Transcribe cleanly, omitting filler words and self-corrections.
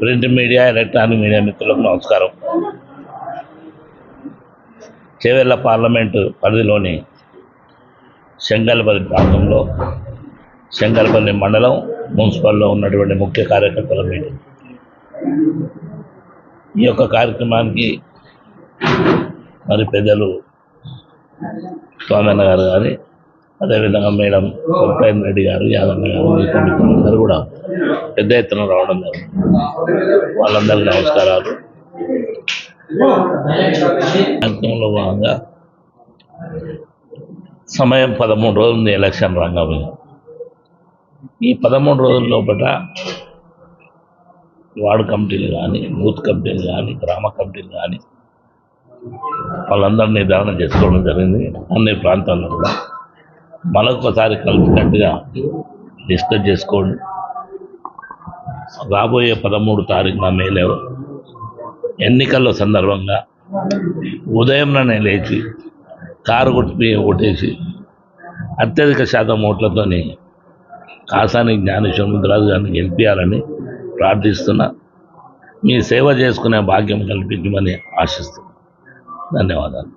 Print media, electronic media మిత్రులకు నమస్కారం. Chevella parliament పరిధిలోని శంకర్పల్లి ప్రాంతంలో శంకర్పల్లి మండలం మున్సిపల్లో ఉన్నటువంటి ముఖ్య కార్యకర్తల మీటింగ్. ఈ యొక్క కార్యక్రమానికి మరి పెద్దలు స్వామన్న గారు కానీ, అదేవిధంగా మేడం కొట్టాయిన రెడ్డి గారు, యాదన్న గారు, మిగతా మిత్రులందరూ కూడా పెద్ద ఎత్తున రావడం జరిగింది. వాళ్ళందరికీ నమస్కారాలు. కార్యక్రమంలో భాగంగా సమయం 13 రోజులు ఎలక్షన్ రంగం. ఈ 13 రోజుల లోపల వార్డు కమిటీలు కానీ, బూత్ కమిటీలు కానీ, గ్రామ కమిటీలు కానీ వాళ్ళందరూ నిర్ధారణ చేసుకోవడం జరిగింది. అన్ని ప్రాంతాల్లో కూడా మరొకసారి కలిసికట్టుగా డిస్కస్ చేసుకోండి. రాబోయే 13 తారీఖున మేలో ఎన్నికల సందర్భంగా ఉదయంలోనే లేచి కారు కొట్టేసి అత్యధిక శాతం ఓట్లతోని కాసాని జ్ఞానేశ్వర ముద్రాజు గారిని గెలిపించాలని ప్రార్థిస్తున్నా. మీ సేవ చేసుకునే భాగ్యం కల్పించమని ఆశిస్తున్నాను. ధన్యవాదాలు.